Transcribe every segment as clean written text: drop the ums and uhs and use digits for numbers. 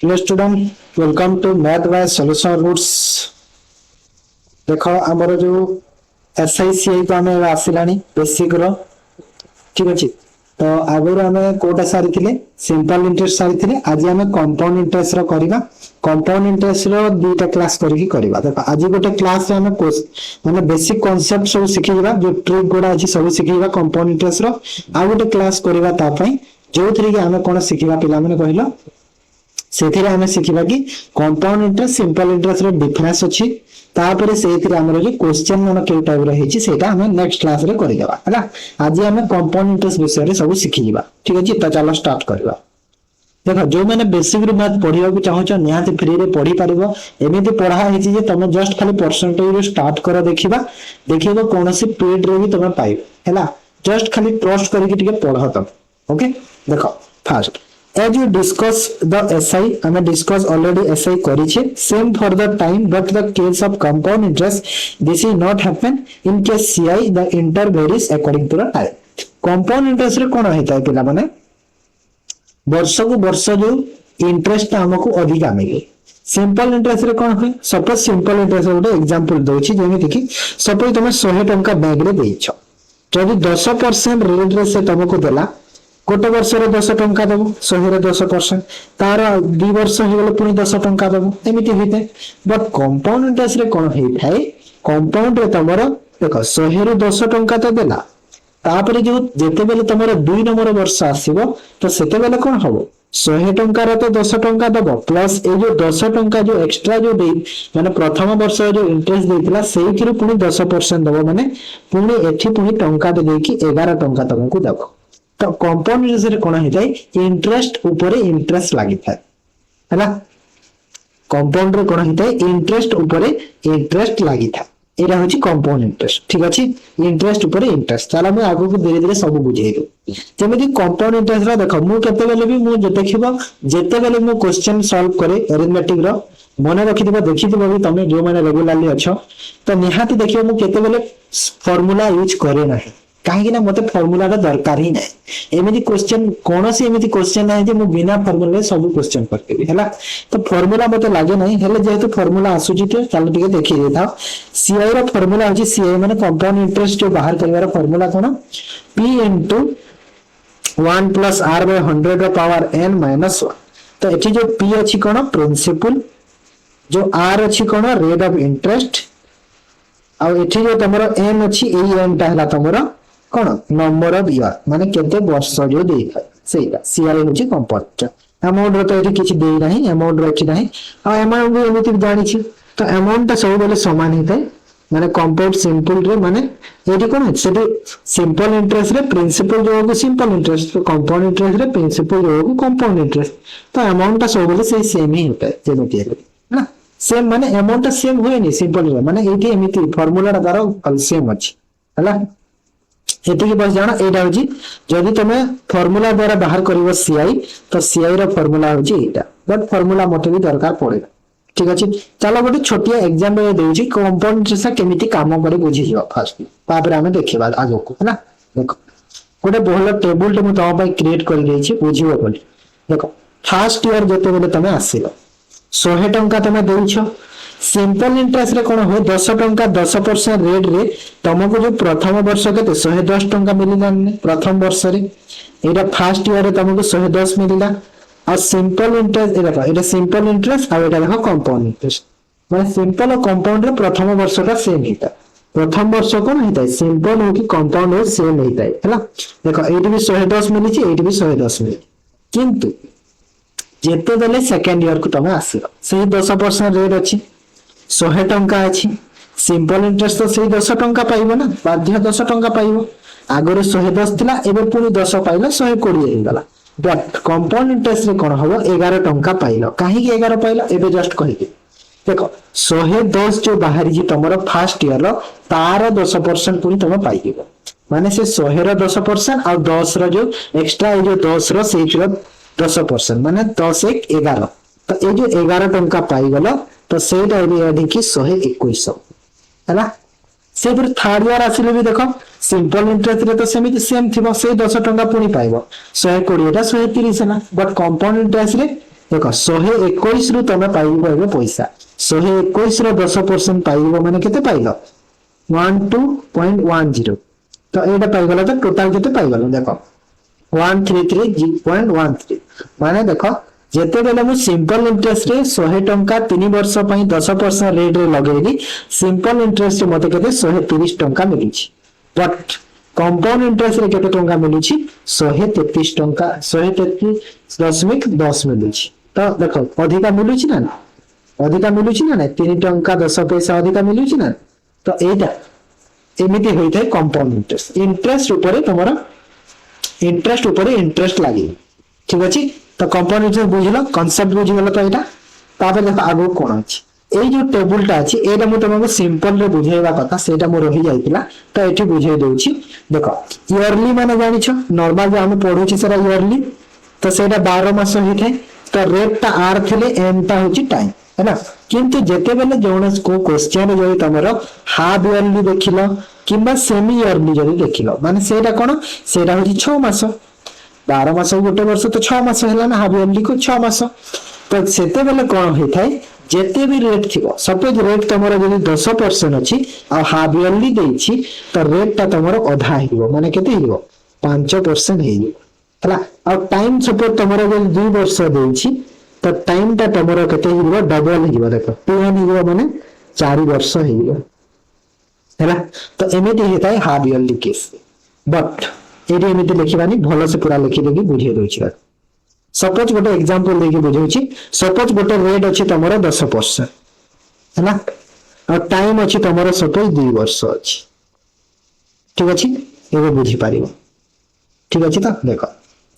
Hello student, welcome to math by solution roots. देखो आमर जो एसआईसीआई को आमे आसिलानी बेसिक रो ठीक अछि। तो आगुर आमे कोटा सारी सिंपल इंटरेस्ट सारी आज आमे कंपाउंड इंटरेस्ट रो करिबा। कंपाउंड इंटरेस्ट रो दुईटा क्लास करिकी करिबा। देखो आज गोटे क्लास रे आमे माने बेसिक कांसेप्ट सब सिखि जिबा, जो ट्रिक गोडा अछि सब सिखि जिबा कंपाउंड इंटरेस्ट रो। आ गोटे क्लास करिबा ता पई जो थरी के आमे कोन सिखिबा पिला माने कहिलो सेथिरे आमे सिखिबा कि कंपाउंड इंटरेस्ट सिंपल इंटरेस्ट रो डिफरेंस अछि। तापर सेथिरे हमर जे क्वेश्चन मन के टाइप रो हेछि सेटा हमें नेक्स्ट क्लास रे करि देबा हला। आज हमें कंपाउंड इंटरेस्ट विषय रे सब सिखि जिबा ठीक अछि। त चलो स्टार्ट करबा। देखो जो मैंने बेसिक रू मैथ पढ़िया को चाहो छ निहाती फ्री रे पढ़ी पारिबो। एमिति पढ़ा हेछि जे तमे जस्ट खाली परसेंटेज रो स्टार्ट करो देखिबा, देखिबो कोनोसी पीरियड रे भी तमे पाइबो हला। जस्ट खाली ट्रस्ट करिके टिके पढ़ो तम ओके। देखो first as you discuss the SI, I mean discuss already SI करिछे same for the time, but the case of compound interest this is not happen in case CI the inter varies according to the time। compound interest रे कोन हेता है पिला माने वर्ष को वर्ष जो interest हमको अधिक मिले। सिंपल इंटरेस्ट रे कोन होय, सपोज सिंपल इंटरेस्ट गोटे एग्जांपल दोछि जेमे कि सपोज तुम 100 टंका बैंक रे देइछ, जदि 10% रेट रे से तुमको देला गोटे वर्ष रे 10 टंका दबो 100 रे 10% तार 2 वर्ष हे गेले पुनी 10 टंका दबो एमिति होइते। बट कंपाउंड इंटरेस्ट रे कोन हेइ थाए, कंपाउंड रे तमरो देखो 100 रे 10 टंका तो देला, तापर जो जेते बेले तमरो 2 नंबर वर्ष आसीबो तो सेते बेले कोन हबो 100 टंका रे तो 10 टंका दबो प्लस ए जो 10 टंका जो एक्स्ट्रा जो दे माने प्रथम वर्ष जो इंटरेस्ट देतिला सेइथिरु पुनी 10% दबो, माने पुनी एठी पुनी टंका दे कि 11 टंका तुमको दबो। तो कंपाउंड इंटरेस्ट रे कोन हेतै इंटरेस्ट ऊपर इंटरेस्ट लागि थाए हला। कंपाउंड रे कोन हेतै इंटरेस्ट ऊपर इंटरेस्ट लागि थाए, एरा होची कंपाउंड इंटरेस्ट ठीक अछि। इंटरेस्ट ऊपर इंटरेस्ट चला मैं आगु को धीरे धीरे सब बुझेइबो। जेमेति कंपाउंड इंटरेस्ट रा देखो मु केते बेले भी मु देखिबो जेते बेले मु क्वेश्चन सॉल्व करे अरिथमेटिक रो मने रखिदिबो देखिदिबो भी तमे जो माने रेगुलरली अछो तो निहाती देखिबो मु केते बेले फार्मूला यूज करे नाही, काहे कि ना मते फार्मूला रा दरकार ही नाही। एमिति क्वेश्चन कोनोसी एमिति क्वेश्चन नाही जे मु बिना फार्मूला रे सब क्वेश्चन करकेबी हला। तो फार्मूला मते लागे नाही, हेले जेहेतु फार्मूला आसुची तो चलो टिके देखि देताओ। सीआई रा फार्मूला होची सीआई माने कंपाउंड इंटरेस्ट जो बाहर करबार फार्मूला कोन p into 1 plus r by 100 रा पावर n माइनस 1। तो एठी जो p अछि कोन प्रिंसिपल, जो r अछि कोन रेट ऑफ इंटरेस्ट, आ एठी जो तमरो n अछि एई n ता हला तमरो कोन नंबर ऑफ ईयर माने केते वर्ष जो देई थाए सेटा सीआई होची कंपाउंड। अमाउंट रो तो एठी किछि देई नाही, अमाउंट रो एठी नाही, आ अमाउंट भी एमिति जानि छी तो अमाउंट ता सब बेले समान ही थाए माने कंपाउंड सिंपल रे माने एठी कोन सेठी सिंपल इंटरेस्ट रे प्रिंसिपल जो होगो सिंपल इंटरेस्ट, तो कंपाउंड इंटरेस्ट रे प्रिंसिपल जो होगो कंपाउंड इंटरेस्ट। तो अमाउंट ता सब बेले से सेम ही होता है जेमिति है ना सेम माने अमाउंट ता सेम होय नि सिंपल रे माने एठी एमिति फार्मूला रा दारो सेम अछि हला। एतिकी बस जाना एटा होची जदि तमे फार्मूला द्वारा बाहर करिवो सीआई तो सीआई रा फार्मूला होची एटा, बट फार्मूला मते भी दरकार पड़ेगा ठीक अछि। चलो गोटे छोटिया एग्जांपल देउची कंपाउंड इंटरेस्ट केमिति काम करे बुझी जियो फास्ट, तापर हमें देखिबा आगो को है ना। देखो गोटे बोहला टेबल टे मु तो भाई क्रिएट कर देछि बुझिबो बोली। देखो फर्स्ट ईयर जते बेले तमे आसीलो 100 टंका तमे देइछो, सिंपल इंटरेस्ट रे कोन हो 10 टंका 10% रेट रे तुमको जो प्रथम वर्ष केते 110 टंका मिलिला प्रथम वर्ष रे, एटा फर्स्ट ईयर रे तुमको 110 मिलिला। और सिंपल इंटरेस्ट एटा सिंपल इंटरेस्ट और एटा देखो कंपाउंड इंटरेस्ट माने सिंपल और कंपाउंड रे प्रथम वर्ष का सेम हिता, प्रथम वर्ष कोन हिता सिंपल हो कि कंपाउंड हो सेम हिता हैला। देखो एटी भी 110 मिली छी एटी भी 110 मिली, किंतु जेते बेले सेकंड ईयर को तमे आसीलो सेही 10% रेट अछि 100 टंका अछि, सिंपल इंटरेस्ट तो सेही 10 टंका पाइबो ना, बाध्य 10 टंका पाइबो। आगरे 110 थिला एबे पुनी 10 पाइलो 120 हे गला। बट कंपाउंड इंटरेस्ट रे कोन हबो 11 टंका पाइलो, काहे कि 11 पाइलो एबे जस्ट कहिबे। देखो 110 जो बाहरी जी तमरो फर्स्ट ईयर रो तार 10% पुनी तमे पाइबो, माने से 100 रो 10% और 10 रो जो एक्स्ट्रा ए जो 10 रो सेही रो 10% माने 10 1 11। तो ए जो 11 टंका पाई गलो तो सेटा एबे कि 121 हैला। से फिर थर्ड ईयर आसिले भी देखो सिंपल इंटरेस्ट रे तो सेमिति सेम थिबो से 10 टंका पुनी पाइबो 120 टा 130 ना, बट कंपाउंड इंटरेस्ट रे देख 121 रु तुम पाइब पैसा 121 10% पाइब माने केते पाइल 12.10 तो एटा पाइगला तो टोटल केते पाइगल देख 133.13 माने देख जेते बेले मु सिंपल इंटरेस्ट रे 100 टंका 3 वर्ष पई 10% रेट रे लगेली सिंपल इंटरेस्ट मते केते 130 टंका मिलिछि बट कंपाउंड इंटरेस्ट रे केते टंका मिलिछि 133 टंका 133.10 मिलिछि तो देखो अधिका मिलुछि ना अधिका मिलुछि ना 3 टंका 10 पैसा अधिका मिलुछि ना तो एटा एमिति होई थाए कंपाउंड इंटरेस्ट इंटरेस्ट ऊपर इंटरेस्ट लागि ठीक अछि तो कंपाउंड इंटरेस्ट बुझिलो कांसेप्ट बुझिगलो तो एटा तापर देखो आगो कोन अछि ए जो टेबल टा अछि एटा मु तुमको सिंपल रे बुझाइबा कथा सेटा मु रहि जाइतिला तो एठी बुझाइ दोछि देखो इयरली माने जानिछो नॉर्मल जो हम पढुछि सेरा इयरली तो सेटा 12 मास होई थाए तो रेट ता आर थिले एम ता होछि टाइम है ना किंतु जेते बेले जोनस को क्वेश्चन जो तमरो हाफ इयरली देखिलो किबा सेमी इयरली जदी देखिलो माने सेटा कोन सेटा होछि 6 मास 12 मास गोटे वर्ष तो 6 मास हैला ना हाफ इयरली को 6 मास तो सेते बेले कोन होई थाए जेते भी रेट थिबो सपोज रेट तमरो जदी 10% अछि आ हाफ इयरली देछि तो रेट ता तमरो आधा हिबो माने केते हिबो 5% हिबो हला आ टाइम सपोज तमरो जदी 2 वर्ष देछि तो टाइम ता तमरो केते हिबो डबल हिबो देखो 2 हिबो माने 4 वर्ष हिबो हला तो एमिति हेताय हाफ इयरली केस बट एडी एमिति लिखिबानी भलो से पूरा लिखि देगी बुझिए दोछि सपोज गोटे एग्जांपल देके बुझौछि सपोज गोटे रेट अछि तमरो 10% हैना और टाइम अछि तमरो सपोज 2 वर्ष अछि ठीक अछि एबे बुझी पारिबो ठीक अछि त देखो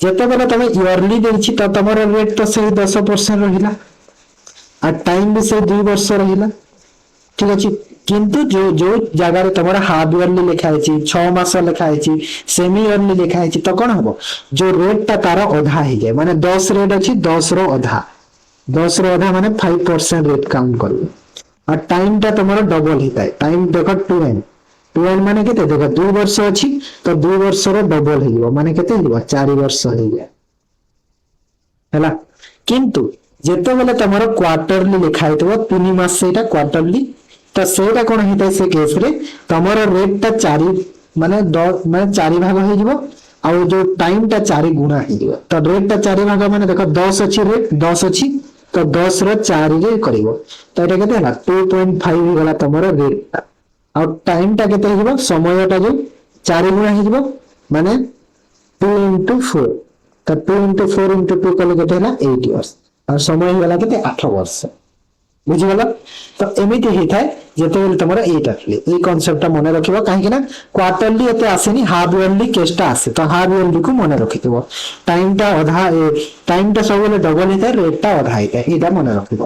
जेते बेले तमे इयरली देछि त तमरो रेट तो से 10% रहिला आ टाइम भी से 2 वर्ष रहिला ठीक अछि किंतु जो जो जगह रे तमरा हाफ इयरली लिखा है 6 मास लिखा है सेमी इयरली लिखा है तो कोन हबो जो रेट ता तारा आधा ही जाय माने 10 रेट अछि 10 रो आधा माने 5% रेट काउंट करू और टाइम ता तमरा डबल हिताय टाइम देखो 2n माने केते देखो 2 वर्ष अछि तो 2 वर्ष रो डबल हिबो माने केते हिबो 4 वर्ष ही जाय हैला किंतु जेते बेले तमरा क्वार्टरली लिखा है 3 मास सेटा क्वार्टरली तो सेटा कोन हिताय से केस रे तमरा रेट ता 4 माने 10 माने 4 भाग हो जिवो आ जो टाइम ता 4 गुना हो जिवो तो रेट ता 4 भाग माने देखो 10 अछि रेट 10 अछि तो 10 रो 4 रे करिवो तो एटा केते हला 2.5 हो गला तमरा रेट ता आ टाइम ता केते हिबो समय ता जो 4 गुना हो जिवो माने 2 * 4 तो 2 * 4 * 2 कले केते हला 8 इयर्स और समय हो गला केते 8 वर्ष बुझी गला तो एमिति हे थाए जेते बेले तमरा एटा आथले ए कांसेप्ट मने रखिबो काहे कि ना क्वार्टरली एते आसेनी हाफ इयरली केसटा आसे तो हाफ इयरली को मने रखिबो टाइम ता सब बेले डबल हे थाए रेट ता आधा हे थाए एटा मने रखिबो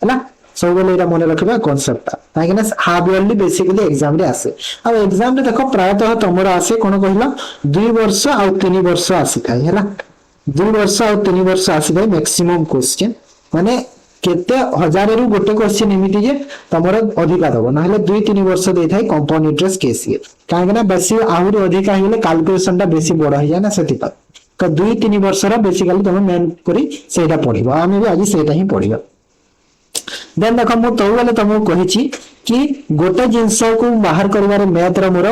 हैला सब बेले एटा मने रखिबो कांसेप्ट काहे कि ना हाफ इयरली बेसिकली एग्जाम रे आसे अब एग्जाम रे देखो प्रायतः तमरा आसे कोन कहिला 2 वर्ष आ 3 वर्ष आसी थाए हैला 2 वर्ष आ 3 वर्ष आसी थाए मैक्सिमम क्वेश्चन माने केते हजार रु गोटे क्वेश्चन एमिति जे तमरो अधिका दबो नहले 2-3 वर्ष देइ थाई कंपाउंड इंटरेस्ट केस ये काहे ना बेसी आहुर अधिका हेले कैलकुलेशन ता बेसी बड़ हो जाय ना सेति पर तो 2-3 वर्ष रा बेसिकली तमे मेन करी सेटा पढिबो आमे भी आज सेटा ही पढिबो देन देखो मु तो वाले तमो कहिछि कि गोटे जिंस को बाहर करबार मैथ रा मोर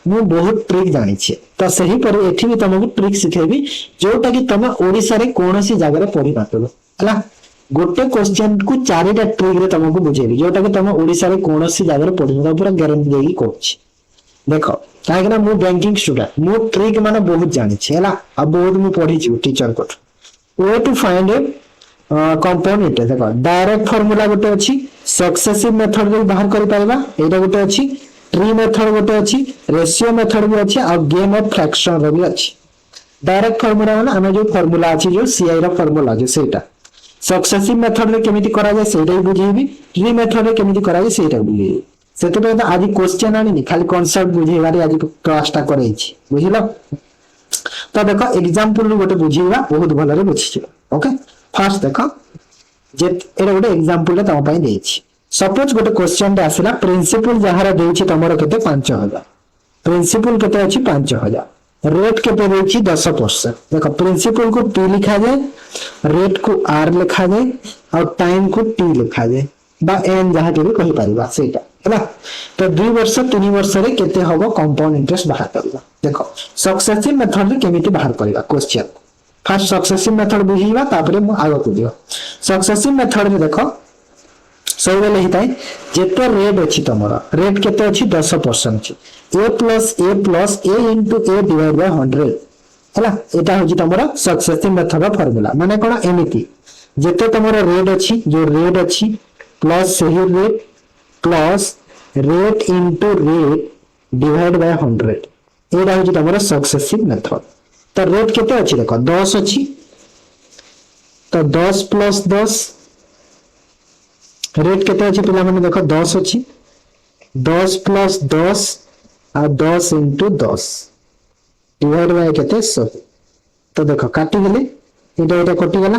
मु बहुत ट्रिक जानि छी तो सही पर एठी भी तमको ट्रिक सिखेबी जोटा कि तमे ओडिसा रे कोनोसी जगह रे पढि पातलो हला गोटे क्वेश्चन को 4टा ट्रिक रे तमको बुझेबी जोटा कि तमे ओडिसा रे कोनोसी जगह रे पढिबो पूरा गारंटी देगी कहछि देखो काहे ना मु बैंकिंग स्टूडेंट मु ट्रिक माने बहुत जानि छी हला अब बहुत मु पढि छी टीचर को way to find compound interest देखो डायरेक्ट फार्मूला गोटे अछि सक्सेसिव मेथड रे बाहर करि पाइबा एटा गोटे अछि ट्री मेथड गोटे अछि रेशियो मेथड भी अछि और गेम ऑफ फ्रैक्शन रे भी अछि डायरेक्ट फार्मूला माने हम जो फार्मूला अछि जो सीआई रा फार्मूला जे सेटा सक्सेसिव मेथड रे केमिति करा जाय सेटा ही बुझेबी ट्री मेथड रे केमिति करा जाय सेटा बुझेबी सेते पे तो आज क्वेश्चन आनी खाली कांसेप्ट बुझेबारे आज क्लासटा करै छी बुझिलो तो देखो एग्जांपल रू गोटे बुझिबा बहुत भलो रे बुझिछ ओके फर्स्ट देखो जे एटा गोटे एग्जांपल रे तम पई देई छी सपोज गोटे क्वेश्चन रे आसीला प्रिंसिपल जहारा देई छी तमरो केते 5000 प्रिंसिपल केते अछि 5000 रेट केते देछि 10%। देखो प्रिंसिपल को p लिखा जाए, रेट को r लिखा जाए और टाइम को t लिखा जाए बा n जहा के भी कहि परिबा सेटा हैला। तो 2 वर्ष 3 वर्ष रे केते हबो कंपाउंड इंटरेस्ट बाहर करबा। देखो सक्सेसिव मेथड रे केमिति बाहर करबा क्वेश्चन। फर्स्ट सक्सेसिव मेथड बुझीबा तापरे मु आगो को दियो। सक्सेसिव मेथड रे देखो सब बेले हिताय जेते रेट अछि तमरा रेट केते अछि 10% अछि a plus a into a divided by 100 हैला। एटा होची तमरा सक्सेसिव मेथड रो फार्मूला। माने कोन एमिति जेते तमरा रेट अछि जो रेट अछि प्लस सही rate plus rate into rate divide by 100 एटा होची तमरा सक्सेसिव मेथड। तो रेट केते अछि देखो 10 अछि तो 10 प्लस 10 रेट केते अछि पिला माने देखो 10 अछि 10 प्लस 10 आ 10 into 10 डिवाइड बाय केते 100। तो देखो काटी गेले एटा कटि गला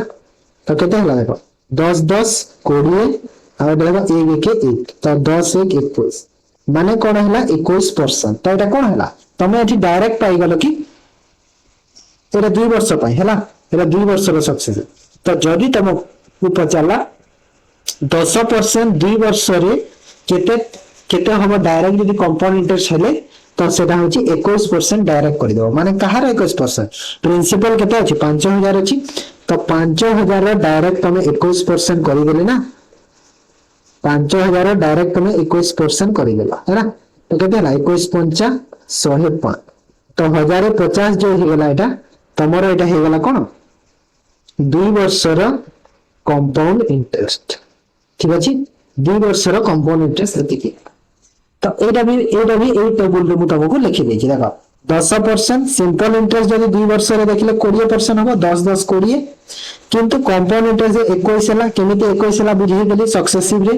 तो केते हला देखो 10 10 20 आ देखो 1 1 1 तो 10 1 21 माने कोन हला 21%। तो एटा कोन हला तमे एठी डायरेक्ट पाई गलो कि एटा 2 वर्ष पाई हला एटा 2 वर्ष रो सक्सेस। तो जदी तम पचाला 10% 2 वर्ष रे केते केते हम डायरेक्ट यदि कंपाउंड इंटरेस्ट हेले तो सेटा होची 21% डायरेक्ट कर दो। माने कहार 21% प्रिंसिपल केते अछि 5000 अछि तो 5000 रे डायरेक्ट तमे 21% करि देले ना 5000 डायरेक्ट तमे 21% करि देला है ना। तो केते हला 21 5 105 तो 1050 जो हे गेला एटा तमरो एटा हे गेला कोन 2 वर्ष रो कंपाउंड इंटरेस्ट। ठीक अछि 2 वर्ष रो कंपाउंड इंटरेस्ट एतिकी। तो एटा भी ए टेबल रे मु तमको लिखि देछि देखो 10% सिंपल इंटरेस्ट जदि 2 वर्ष रे देखले 20% हो 10 10 20 किंतु कंपाउंड इंटरेस्ट 21 हला केमिति 21 हला बुझि गेली सक्सेसिव रे।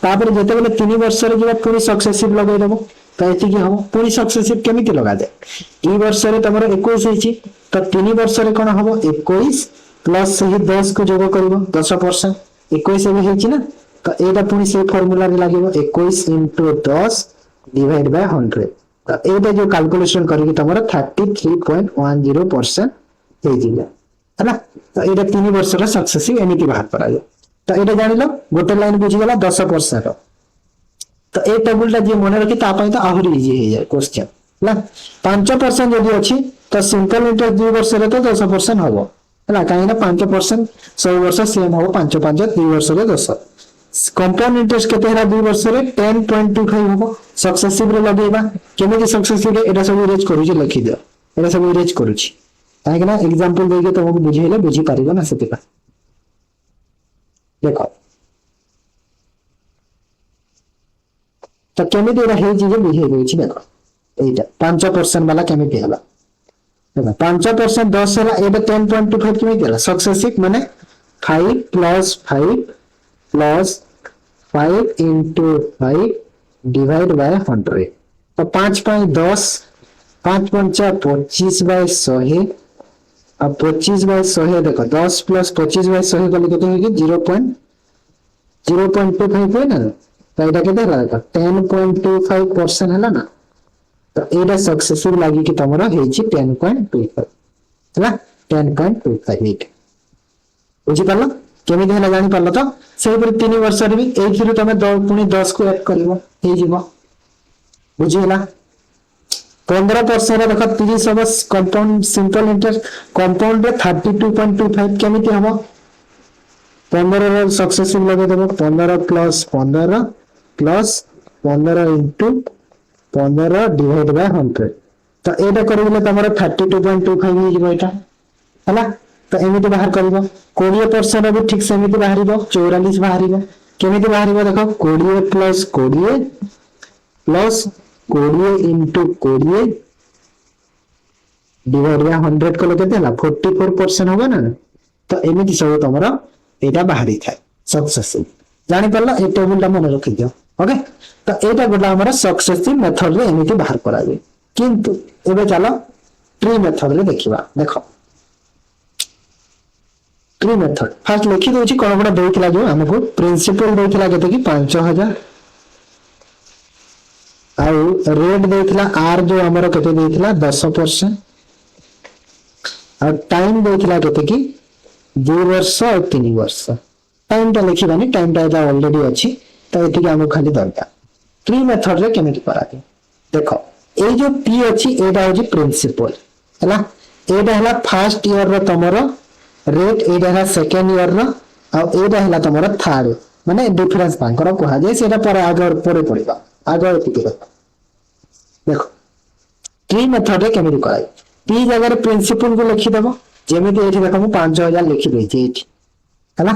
तापर जते बेले 3 वर्ष रे जेबा पूरी सक्सेसिव लगाइ देबो तो एति की हम पूरी सक्सेसिव केमिति लगा दे 2 वर्ष रे तमरो 21 होइछि तो 3 वर्ष रे कोन हबो 21 प्लस सही 10 को जोग करबो 10% 21 भी होइछि ना। तो एटा पूरी से फार्मूला रे लागेबो 21 into 10 डिवाइड बाय 100। तो एटा जो कैलकुलेशन करिके तमरो 33.10% हे जिला हैला। तो एटा 3 वर्ष रे सक्सेसिव एमिति बाहर करा जाय। तो एटा जानिलो गोटे लाइन बुझि गेला 10%। तो ए टेबल टा जे मने रखि ता पय तो आहुरी इजी हे जाय क्वेश्चन हैला। 5% जदि अछि तो सिंपल इंटरेस्ट 2 वर्ष रे तो 10% हबो हैला काहे ना 5% 100 वर्ष सेम हबो 5 5 2 वर्ष रे 10। कंपाउंड इंटरेस्ट केते हला 2 वर्ष रे 10.25 हबो सक्सेसिव रे लगेबा केमिति सक्सेसिव रे एटा सब इरेज करू जे लिखि दियो एटा सब इरेज करू छी काहे ना एग्जांपल देके तो हम बुझेले बुझी पारिबो ना सेतिका। देखो तो केमिति एटा हे जे बुझे देछि देखो एटा 5% वाला केमिति हला देखो 5% 10 हला एटा 10.25 केमिति हला सक्सेसिव माने 5 plus 5 plus 5 into 5 divide by 100। तो 5 5 10 5 5 25 by 100 अब 25 by 100 देखो 10 plus 25 by 100 कले केते होगी 0.25 है ना। तो एटा केते हला देखो 10.25% हला ना। तो एटा सक्सेसफुल लागी कि तमरा हेछि 10.25 हला 10.25 बुझि पालो केमिति हला जानि पालो। तो सेहि पर 3 वर्ष रे भी एथिरु तमे पुनी 10 को ऐड करबो हे जिवो बुझि हला। 15% रे देखो 30 हबो कंपाउंड सिंपल इंटरेस्ट कंपाउंड रे 32.25 केमिति हबो 15 रे सक्सेसिव लगे देबो 15 plus 15 plus 15 into 15 divide by 100। तो एटा करबिले तमरो 32.25 हे जिवो एटा हला। तो एमिति बाहर करबो 20% भी ठीक से एमिति बाहरिबो 44 बाहरिबो केमिति बाहरिबो देखो 20 plus 20 plus 20 into 20 divide by 100 को केते हला 44% होबा ना। तो एमिति सब तमरो एटा बाहरी थाय सक्सेसिव जानि परला ए टेबल टा मन रखि दियो ओके। तो एटा गोटा हमर सक्सेसिव मेथड रे एमिति बाहर करा जाय। किंतु एबे चलो ट्री मेथड रे देखिबा देखो ट्री मेथड फर्स्ट लिखि दोछि कोन कोन देइथिला जो हमको प्रिंसिपल देइथिला केते कि 5000 आउ रेट देइथिला आर जो हमरो केते देइथिला 10% और टाइम देथिला केते कि 2 वर्ष और 3 वर्ष टाइम टा लिखिबानी टाइम टा ऑलरेडी अछि तो एति के हमको खाली दरकार ट्री मेथड रे केमिति कराती देखो ए जो पी अछि एटा होजी प्रिंसिपल हला एटा हला फर्स्ट ईयर रो तमरो रेट एटा हला सेकंड ईयर रो आ एटा हला तमरो थर्ड माने डिफरेंस पांकर कोहा जे सेटा पर आगे परे पड़िबा आगे एति देखो ट्री मेथड रे केमिति कराई पी जगह प्रिंसिपल को लिखि देबो जेमिति एठी देखो मु 5000 लिखि देछि एठी हला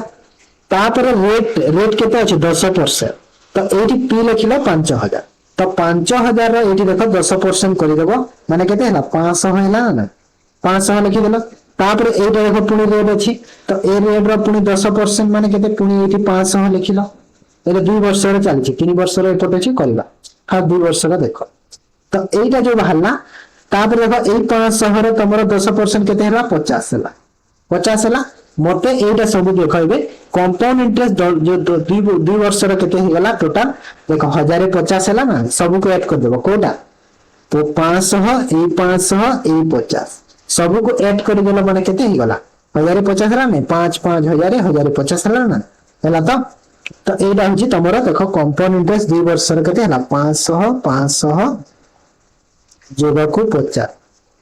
तापर रेट रेट केते अछि 10% तो एठी पी लिखिलो 5000 तो 5000 रो एठी देखो 10% करि देबो माने केते हला 500 हला ना 500 लिखि देलो तापर एटा देखो पुनी रेट अछि तो ए रेट रो पुनी 10% माने केते पुनी एठी 500 लिखिलो एटा 2 वर्ष रे चलछि 3 वर्ष रे एपटे अछि करबा हा 2 वर्ष रा देखो तो एटा जो बाहरला तापर देखो ए 500 रे तमरो 10% केते हला 50 हला 50 हला मते एटा सब देखैबे कंपाउंड इंटरेस्ट जो 2 वर्ष रे केते हिगला टोटल देखो 1050 हला ना सब को ऐड कर देबो कोटा तो 500 ए 500 ए 50 सब को ऐड कर देला माने केते हिगला 1050 हला ने 5 5 हजार 1050 हला ना हला तो एटा होची तमरो देखो कंपाउंड इंटरेस्ट 2 वर्ष रे केते हला 500 500 जोगा को 50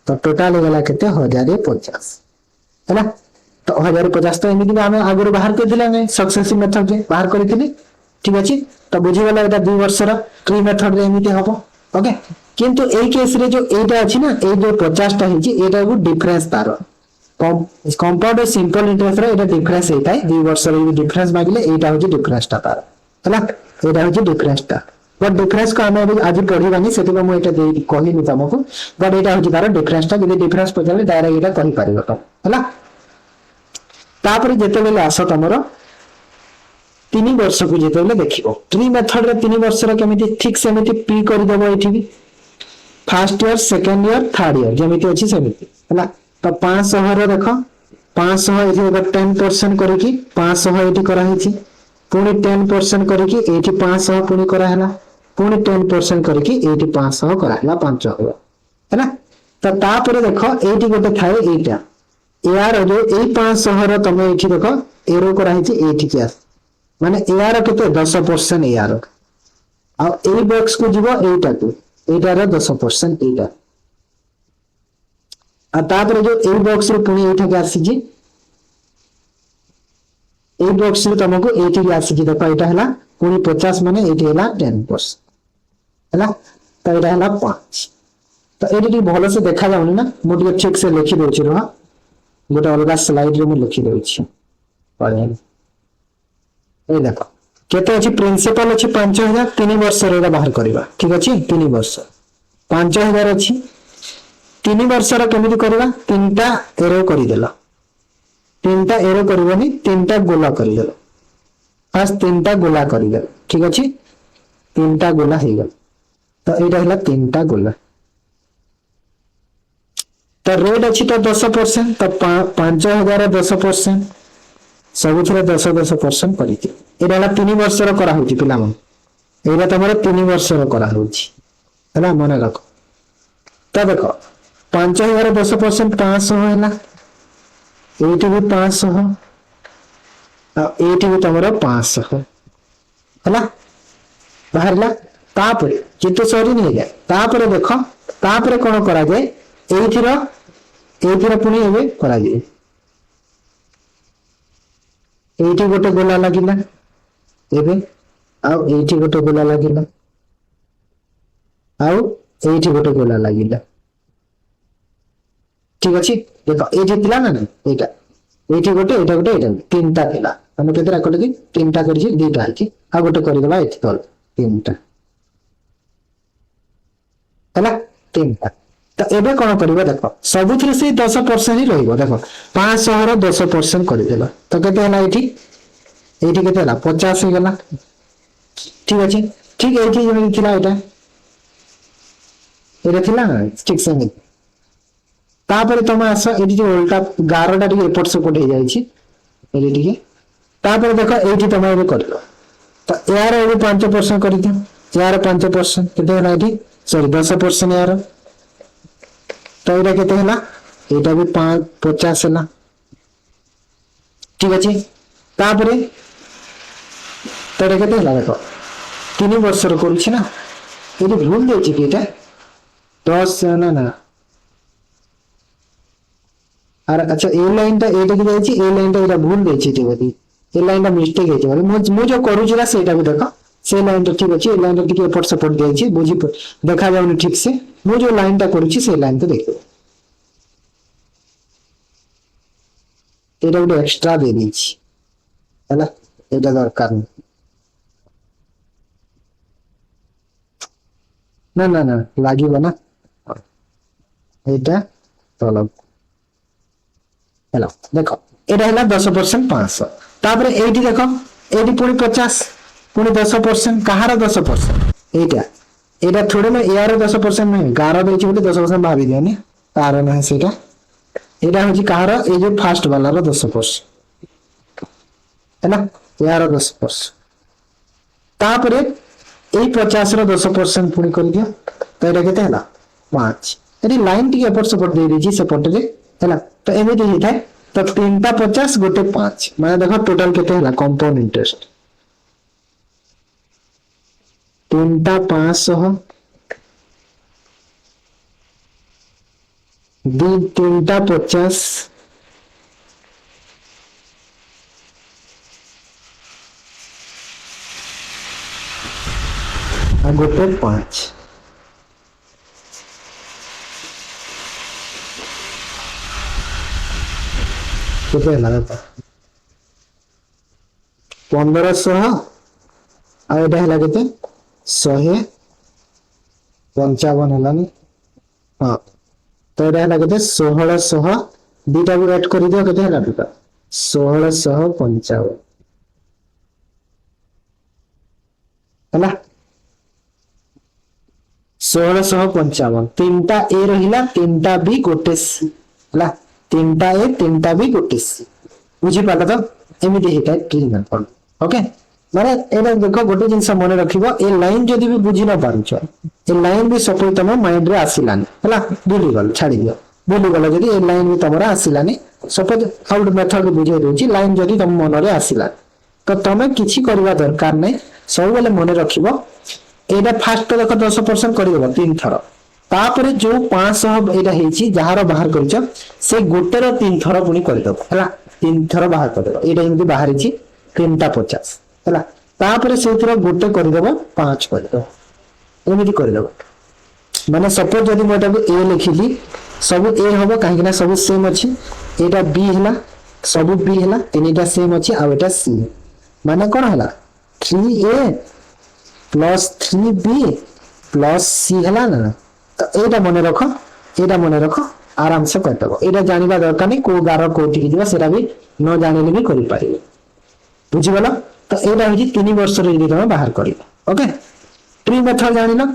तो टोटल गला केते 1050 हैला तो 1050 तो एमिति में हमें आगुर बाहर कर दिला ने सक्सेसिव मेथड रे बाहर करिथिली ठीक अछि तो बुझी गला एटा 2 वर्ष रा ट्री मेथड रे एमिति हबो ओके किंतु ए केस रे जो एटा अछि ना ए जो 50 टा हिची एटा को डिफरेंस तार कंपाउंड सिंपल इंटरेस्ट रे एटा डिफरेंस एटा 2 वर्ष रे डिफरेंस मागिले एटा होची डिफरेंस ता तार हैला एटा होची डिफरेंस ता बट डिफरेंस को हमें आज पढ़िबानी सेति को मु एटा दे कहिनी तुमको बट एटा होची तार डिफरेंस ता जदि डिफरेंस पचाले डायरेक्ट एटा कहि पारिबो तो हैला तापर जेतेले आसो तमरो 3 वर्ष को जेतेले देखिबो ट्री मेथड रे 3 वर्ष रा केमिति ठीक सेमिति पी कर देबो एठी भी first year second year third year जेमिति अछि सेमिति हैला तो 500 रे देखो 500 एठी 10% करकी 500 एठी करा हिची पुनी 10% करकी एठी 500 पुनी करा हला पुनी 10% करकी एठी 500 करा हला 500 हैला तो तापर देखो एठी गोटे थाए एटा यार जो ए 500 रो तमे एठी देखो एरो करा हिची एठी के आस माने यार केते 10% यार आ ए बॉक्स को जीवो एटा को एटा रो 10% एटा आ तापर जो ए बॉक्स रो पुनी एठा के आसी जी ए बॉक्स रो तमको एठी के आसी जी देखो एटा हला पुनी 50 माने एठी हला 10% हला तो एटा हला 5 तो एठी भलो से देखा जाउनी ना मोटी ठीक से लिखि दोछि रहा गोटे अलग स्लाइड रे मु लिखि देछि पढे ए देखो केते अछि प्रिंसिपल अछि 5000 3 वर्ष रे बाहर करबा ठीक अछि 3 वर्ष 5000 अछि 3 वर्ष रा केमिति करबा तीनटा एरो करि देला तीनटा एरो करबनी तीनटा गोला करि देला फर्स्ट तीनटा गोला करि देला ठीक अछि तीनटा गोला हे गेल तो एटा हला तीनटा गोला तो रेट अच्छी तो 10% तो 5000 10% सब थरे 10% करिति एरा 3 वर्ष रो करा होची पिला मन एरा तमरे 3 वर्ष रो करा होची हला मन रखो तो देखो 5000 10% 500 हैला एटी भी 500 आ एटी भी तमरो 500 हला बाहरला तापर कितो सरी नहीं जाए तापर देखो तापर कोन करा जाए एथिरा पुनी एबे करा जाए एठी गोटे गोला लागिला एबे आउ एठी गोटे गोला लागिला आउ एठी गोटे गोला लागिला ठीक अछि देखो ए जितला ना एटा एठी गोटे एटा गोटे एटा तीनटा थिला हम केतरा कटि तीनटा करि दुटा आछि आ गोटे करि देबा एठी तल तीनटा हला तीनटा तो एबे कोन करबो देखो सबुथरे से 10% ही रहइबो देखो 500 रो 10% कर देला तो केते हला एठी एठी केते हला 50 हो गेला ठीक अछि ठीक एठी जेमे थिला एटा एटा थिला ठीक से नहीं तापर तुम आस एठी जो उल्टा 11 टा टी एपोर्ट सपोर्ट हो जाई छी एठी के तापर देखो एठी तुम एबे करलो तो यार एबे 5% करि दियो यार 5% केते हला एठी सॉरी 10% यार तो एटा केते हला एटा भी 50 है ना ठीक अच्छे तापर तो ये केते हला देखो 3 वर्ष रो करूछि ना ये भूल देछि कि एटा 10 ना ना আর আচ্ছা এই লাইনটা এইটা কি যাইছি এই লাইনটা এটা ভুল দেইছি ঠিক আছে এই লাইনটা মিস্টেক হইছে মানে মু যে করুছি না সেটাকে দেখো সেই লাইনটা ঠিক আছে এই লাইনটা টিকে এপট সেপট দেইছি বুঝি দেখা যাউনি ঠিক সে মু যে লাইনটা করুছি সেই লাইনটা দেখো এটা একটা এক্সট্রা দিয়ে দিয়েছি হলা এটা দরকার না না না লাগিব না এটা তলব हेलो देखो एटा हला 10% 500 तापरे एटी देखो एटी पुनी 50 पुनी 10% कहार 10% एटा एटा थोड़े ना यार 10% नहीं गारो देछि बोली 10% भाबी दियोनी तार नहीं सेटा एटा होजी कहार ए जो फर्स्ट वाला रो 10% है ना यार 10% तापरे ए 50 रो 10% पुनी कर दियो तो एटा केते हला 5 एटी लाइन टी एपट सपोर्ट दे दिछि सपोर्ट रे है तो एमती ही था तो 3टा 50 गोटे 5 माने देखो टोटल केते हला कंपाउंड इंटरेस्ट 3टा 500 दी 3टा 50 आ गोटे 5 केते हला तो 1500 आ एटा हला केते 155 हला नि हां तो एटा हला केते 1600 दुटा को ऐड कर दियो केते हला दुटा 1655 हला 1655 तीनटा ए रहिला तीनटा बी गोटे हला 3टा ए 3टा भी गोटे बुझी पाला तो एमिति हेता ट्री मेथड ओके माने एटा देखो गोटे जिंस मन रखिबो ए लाइन जदी भी बुझी न पारुछ ए लाइन भी सपोज तम माइंड रे आसिलानी हला भूली गल छाडी दियो भूली गल जदी ए लाइन भी तमरा आसिलानी सपोज हाउ मेथड बुझे दोची लाइन जदी तम मन रे आसिला तो तमे किछि करबा दरकार नै सब बेले मन रखिबो एटा फास्ट देखो 10% करि देबो 3 थर तापरे जो 500 एटा हेची जहार बाहर करछ से गोटे रो 3 थर पुनी कर दबो हला 3 थर बाहर कर दबो एटा एमति बाहर छि 3टा 50 हला तापरे से थर गोटे कर दबो 5 कर दबो एमति कर दबो माने सपोज जदी मोटा को ए लिखिली सब ए होबो काहे कि ना सब सेम अछि एटा बी हला सब बी हला तिनिटा सेम अछि आ एटा सी माने कोन हला 3a + 3b + c हला ना तो एटा मने रखो आराम से कर दबो एटा जानिबा दरकार नै को गारो कोठी दिबा सेरा भी न जानिले भी करि पारिबो बुझि गलो तो एटा होजी 3 वर्ष रे जदी हम बाहर करिबो ओके ट्री मेथड जानिलो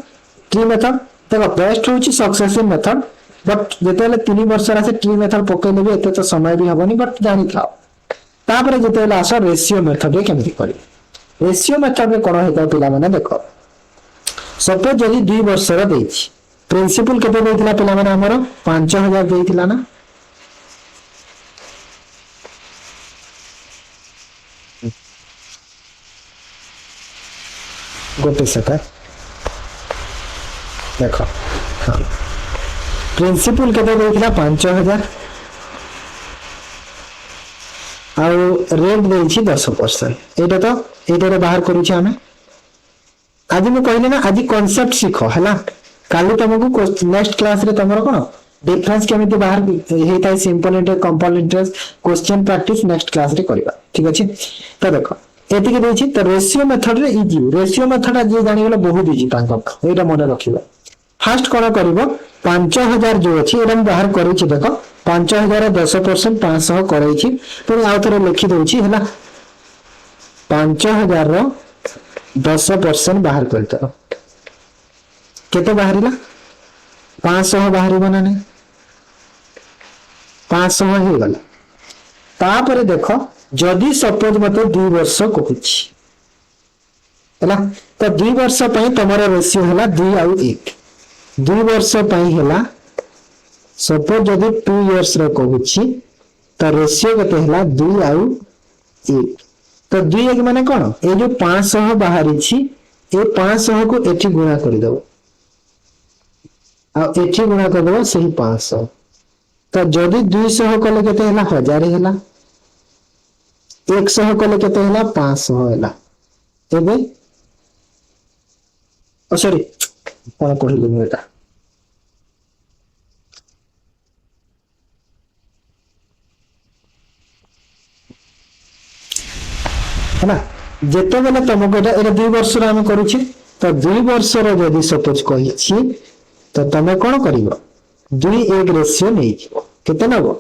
ट्री मेथड देखो बेस्ट होची सक्सेसिव मेथड बट जेतेले 3 वर्ष रा से ट्री मेथड पकैले भी एते तो समय भी हबनी बट जानि थाओ तापरे जेतेले आसो रेशियो मेथड रे केमि करि रेशियो मेथड रे कोन हेता पिला माने देखो सपोज जदी 2 वर्ष रा देछि प्रिंसिपल केते देथिला पिला माने हमर 5000 देथिला ना गोटे सेकंड देखो हां प्रिंसिपल केते देथिला 5000 आ रेट देछि 10% एटा तो एटा रे बाहर करू छी हमें आज मैं कहले ना आज कांसेप्ट सीखो हला काली तुमको नेक्स्ट क्लास रे तमरो कोन डिफरेंस केमिति बाहर हेता simple interest compound interest question practice next class रे करबा ठीक अछि तो देखो एति के देछि तो रेशियो मेथड रे इजी रेशियो मेथड जे जानि गेलो बहुत इजी तांको एटा मन रखिबा फर्स्ट कोन करबो 5000 जो अछि एटा हम बाहर करू छी देखो 5000 10% 500 करै छी पुनी आ थरे लिखि दउ छी हला 5000 रो 10% बाहर करतो केते बाहरिला 500 बाहरिबो ना नै 500 हे गला तापरे देखो जदी सपोज मते 2 वर्ष कहूची हला तो 2 वर्ष पई तमरो रेशियो हला 2 आ 1 2 वर्ष पई हला सपोज जदि 2 इयर्स रो कहूची तो रेशियो केते हला 2 आउ 1 तो 2 1 माने कोन ए जो 500 बाहरी छी ए 500 को एठी गुणा कर दो आ एठी गुणा कर दो सही 500 तो जदि 200 कले केते हला 1000 हला 100 कले केते हला 500 हला एबे ओ सॉरी कोन कहली ମୁଁ एटा है ना जेते बेले तुमको एटा 2 वर्ष रे हम करूची तो 2 वर्ष रे यदि सपोज कहि छी तो तमे कोन करिवो 2 1 रेशियो नै जीवो केते नबो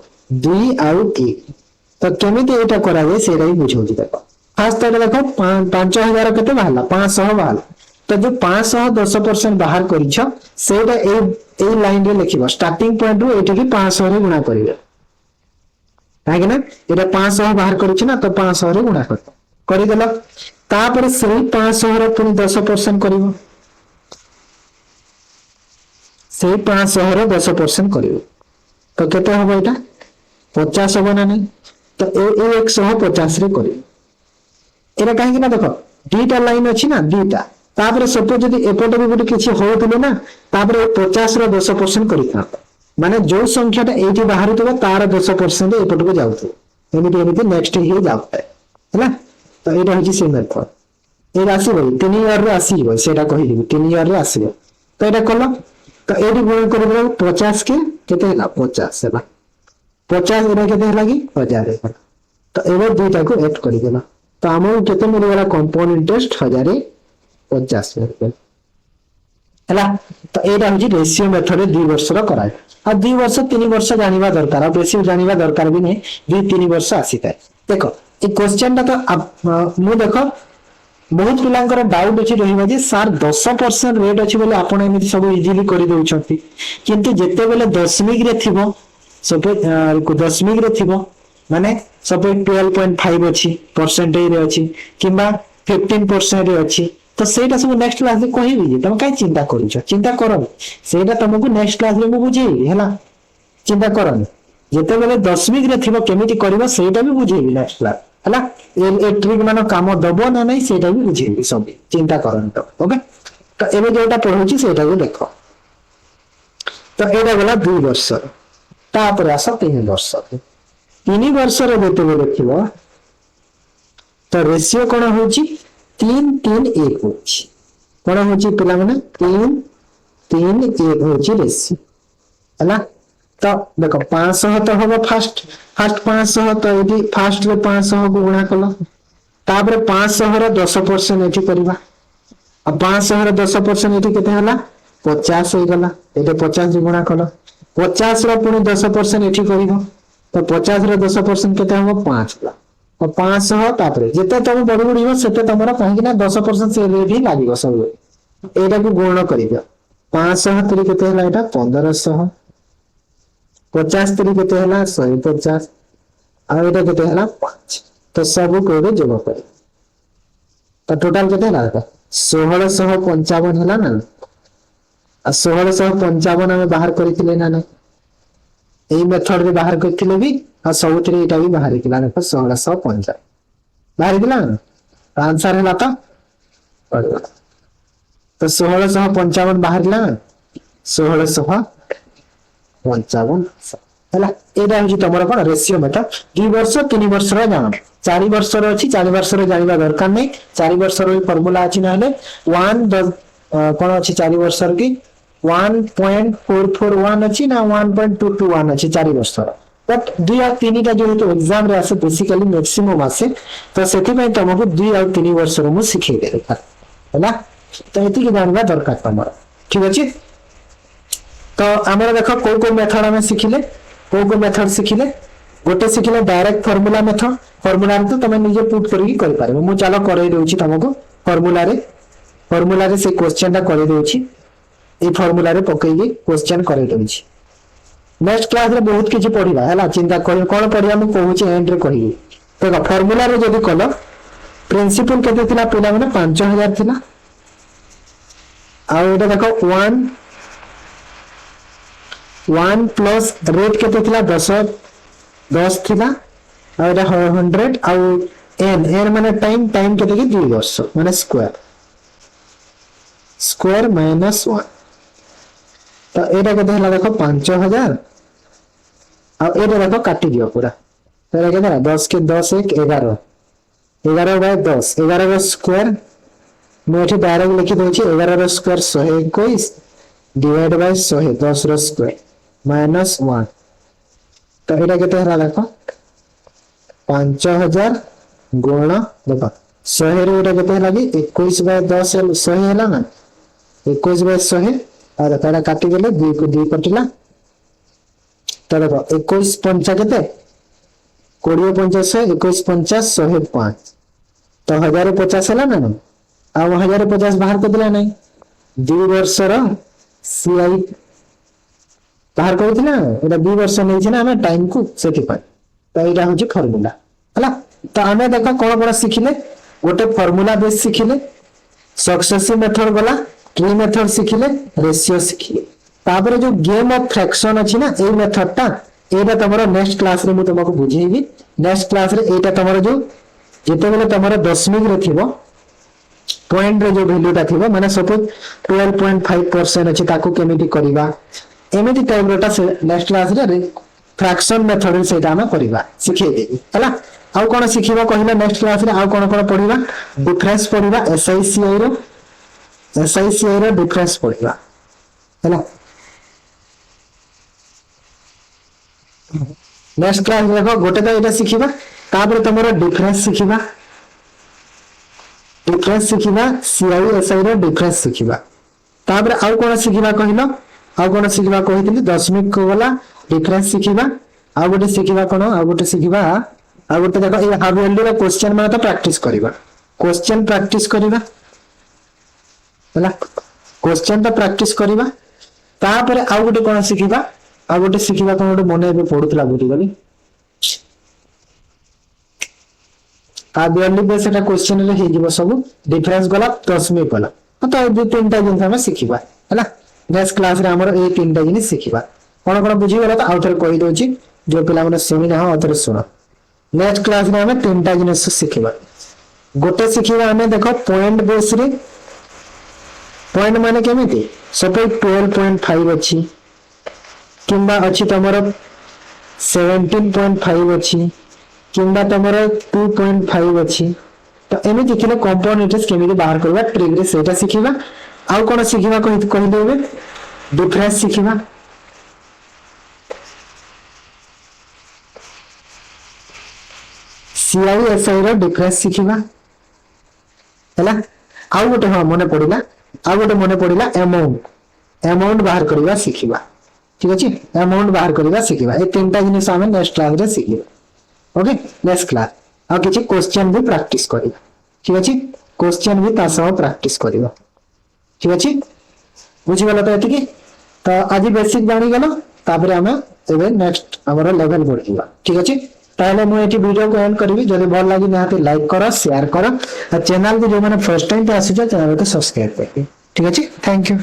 2 आउ 1 तो केमिति एटा करा जाय सेरा ही बुझौची देखो फास्ट तो देखो 5000 केते बाहला 500 बाहला तो जो 500 10% बाहर करिछ सेटा ए लाइन रे लिखिबो स्टार्टिंग पॉइंट रो एटा की 500 रे गुणा करिवे काहे ना एटा 500 बाहर करिछ ना तो 500 रे गुणा कर देला तापर सही 500 रो पुनी 10% करिवो सही 500 रो 10% करिवो तो केते होबो एटा 50 होबो ना नहीं तो ए 150 रे करिवो एरा काहे ना देखो दीटा लाइन अछि ना दीटा तापर सपोज जदि एपटे भी गुटे किछि होउतले ना तापर 50 रो 10% करिता माने जो संख्याटा एठी बाहर होतबा तार 10% एपटे को जाउतो एमिति नेक्स्ट ही जाउता हैला तो एटा होछि से मेथड ए राशि भाई 3 इयर रे आसीबो सेटा कहि दिबी 3 इयर रे आसीबो तो एटा कलो तो एडी गुण कर देबो 50 के केते हला 50 हला 50 एरा केते हला कि 1000 हला तो एबे दुटा को ऐड करि देला तो हमहु केते मिल वाला कंपाउंड इंटरेस्ट 1050 हला तो एटा होछि रेशियो मेथड रे 2 वर्ष रो कराय आ 2 वर्ष 3 वर्ष जानिबा दरकार आ बेसी जानिबा दरकार भी नै 2-3 वर्ष आसीताय देखो ए क्वेश्चन ता तो मु देखो बहुत पिलांकर डाउट अछि रहिबा जे सर 10% रेट अछि बोले आपण एमिति सब इजीली करि दउ छथि किंतु जेते बेले दशमिक रे थिबो सब दशमिक रे थिबो माने सब 12.5 अछि परसेंटेज रे अछि किबा 15% रे अछि तो सेटा सब नेक्स्ट क्लास रे कहिबी जे तुम काई चिंता करूछ चिंता करब सेटा तुमको नेक्स्ट क्लास रे मु बुझेबी हैला चिंता करब जेते बेले दशमिक रे थिबो केमिति करबो सेटा भी बुझेबी नेक्स्ट क्लास हैला ए ट्रिक मानो काम दबो ना नहीं सेटा भी बुझेबी सब चिंता करन तो ओके तो एबे जेटा पढौची सेटा को देखो तो एटा गला 2 वर्ष तापर आस 3 वर्ष 3 वर्ष रे जेते बेले थिबो तो रेशियो कोन होची 3 3 1 होची कोन होची पिला माने 3 3 1 होची रेशियो हैला तो देखो 500 तो होबो फर्स्ट 500 तो एडी फर्स्ट रे 500 को गुणा कलो तापर 500 रो 10% एठी करबा अब 500 रो 10% एठी केते हला 50 हो गला एटे 50 गुणा कलो 50 रो पुनी 10% एठी करिवो तो 50 रो 10% केते हो 5 ला और 500 तापर जेते तुम बड़ी बड़ीबो सेते तमरा कहि ना 10% से रेडी लागिवो सब एटा को गुण करिवो 500 तरी केते हला एटा 1500 50 तरी केते हला 150 आ एटा केते हला 5 तो सब को जोग कर तो टोटल केते हला 1655 हला ना आ 1655 हम बाहर करिथिले ना ए मेथड रे बाहर करथिले भी आ सबथरे एटा भी बाहर किला देखो 1655 बाहर किला आंसर है तो 1655 बाहर किला 1655 हला एटा होची तमरा कोन रेशियो मेथड 2 वर्ष 3 वर्ष रे जान 4 वर्ष रे अछि 4 वर्ष रे जानिबा दरकार नै 4 वर्ष रो फार्मूला अछि नाले 1 कोन अछि 4 वर्ष रे की 1.441 अछि ना 1.221 अछि 4 वर्ष रो बट 2 और 3 टा जो तो एग्जाम रे आसे बेसिकली मैक्सिमम आसे तो सेति पय तमको 2 और 3 वर्ष रो मु सिखै दे हैला तो एति के जानबा दरकार तमरा ठीक अछि तो हमरा देखो को मेथड हम सिखिले को मेथड सिखिले गोटे सिखिले डायरेक्ट फार्मूला मेथड फार्मूला रे तो तमे निजे पुट करके कर पारे मु चलो करै देउची तमको फार्मूला रे से क्वेश्चन टा करै देउची ए फार्मूला रे पकैगी क्वेश्चन करै देउची नेक्स्ट क्लास रे बहुत किछि पढिबा हैला चिंता करियो कोन पढिया मु कहूची एंड रे कहिबी तो फार्मूला रे जदी कलो प्रिंसिपल केते थिला पिला माने 5000 थिला आ एटा देखो 1 1 प्लस रेट केते थिला 10 थिला और एटा 100 और n माने टाइम केते कि 2 वर्ष माने स्क्वायर माइनस 1 तो एटा केते हला देखो 5000 और एटा देखो काटी दियो पूरा तो एटा केते 10 के 10 1 11 11 बाय 10 11 रो स्क्वायर मैं डायरेक्ट लिखी दଉଛି 11 रो स्क्वायर 121 डिवाइड बाय 100 10 रो स्क्वायर माइनस 1 तो एटा केते हला देखो 5000 गुण देखो 100 रो एटा केते हला कि 21 बाय 10 100 हला ना 21 बाय 100 और एटा काटी गेले 2 को 2 कटिला तो देखो 21 पंचा केते 20 50 21 50 105 तो 1050 हला ना आ 1050 बाहर कर दिला नहीं 2 वर्ष रो सीआई बाहर करथिला एटा 2 वर्ष नै छै ना हमें टाइम को सेति पाई तो एटा होची फार्मूला हला तो हमें देखो कोन कोन सिखिले गोटे फार्मूला बेस सिखिले सक्सेसिव मेथड गला ट्री मेथड सिखिले रेशियो सिखिले तापर जो गेम ऑफ फ्रैक्शन अछि ना ए मेथड टा एटा तमरो नेक्स्ट क्लास रे मु तुमको बुझेबी नेक्स्ट क्लास रे एटा तमरो जो जेते बेले तमरो दशमिक रे थिबो पॉइंट रे जो वैल्यू ता थिबो माने सपोज 12.5% अछि ताको केमिति करिवा एमिति टाइप रोटा से नेक्स्ट क्लास रे फ्रैक्शन मेथड से हम करिवा सिखे देबी हला आउ कोन सिखिबा कहिला नेक्स्ट क्लास रे आउ कोन कोन पढिबा डिफरेंस पढिबा एसआईसीआई रो डिफरेंस पढिबा हला नेक्स्ट क्लास देखो गोटे तो एटा सिखिबा तापर तमरो डिफरेंस सिखिबा सीआई एसआई रो डिफरेंस सिखिबा तापर आउ कोन सिखिबा कहिलो आउ कोन सिखिबा कहितली दशमिक को वाला डिफरेंस सिखिबा आउ गोटे सिखिबा कोन आउ गोटे सिखिबा आउ गोटे देखो ए हाफ वैल्यू रो क्वेश्चन माने तो प्रैक्टिस करिबा क्वेश्चन प्रैक्टिस करिबा हला क्वेश्चन तो प्रैक्टिस करिबा तापर आउ गोटे कोन सिखिबा आउ गोटे सिखिबा कोन गोटे मने बे पढुतला बुझी गली आ वैल्यू बेस एटा क्वेश्चन रे हे जीवो सब डिफरेंस गला दशमिक गला तो ए दो तीनटा जिंस हम सिखिबा हला नेक्स्ट क्लास रे हमर ए तीनटा जिंस सिखिबा कोन कोन बुझी गला तो आउथर कहि दोची जो पिला माने सुनि ना आउथर सुनो नेक्स्ट क्लास रे हम तीनटा जिंस सिखिबा गोटे सिखिबा हमें देखो पॉइंट बेस रे पॉइंट माने केमिति सपोज 12.5 अछि किंबा अछि तमरो 17.5 अछि किंबा तमरो 2.5 अछि तो एमिति किने कंपोनेंट्स केमिति बाहर करबा ट्रिक रे सेटा सिखिबा आउ कोन सिखिबा कहि देबे डिफरेंस सिखिबा सीआई एसआई रो डिफरेंस सिखिबा हला आउ गोटे हां मने पडिला अमाउंट बाहर करबा सिखिबा ठीक अछि अमाउंट बाहर करबा सिखिबा ए तीनटा जिनिस हम नेक्स्ट क्लास रे सिखिबा ओके नेक्स्ट क्लास आ किछि क्वेश्चन भी प्रैक्टिस करिबा ठीक अछि क्वेश्चन भी तासो प्रैक्टिस करिबा ठीक अछि बुझि गला तो एतिकी तो आज बेसिक जानि गलो तापर हम एबे नेक्स्ट हमर लेवल बढ़िबा ठीक अछि ताले मु एटी वीडियो को एंड करबी जदि भल लागि नाते लाइक करो शेयर करो आ चैनल को जो माने फर्स्ट टाइम पे आसी चैनल को सब्सक्राइब करबी ठीक अछि थैंक यू।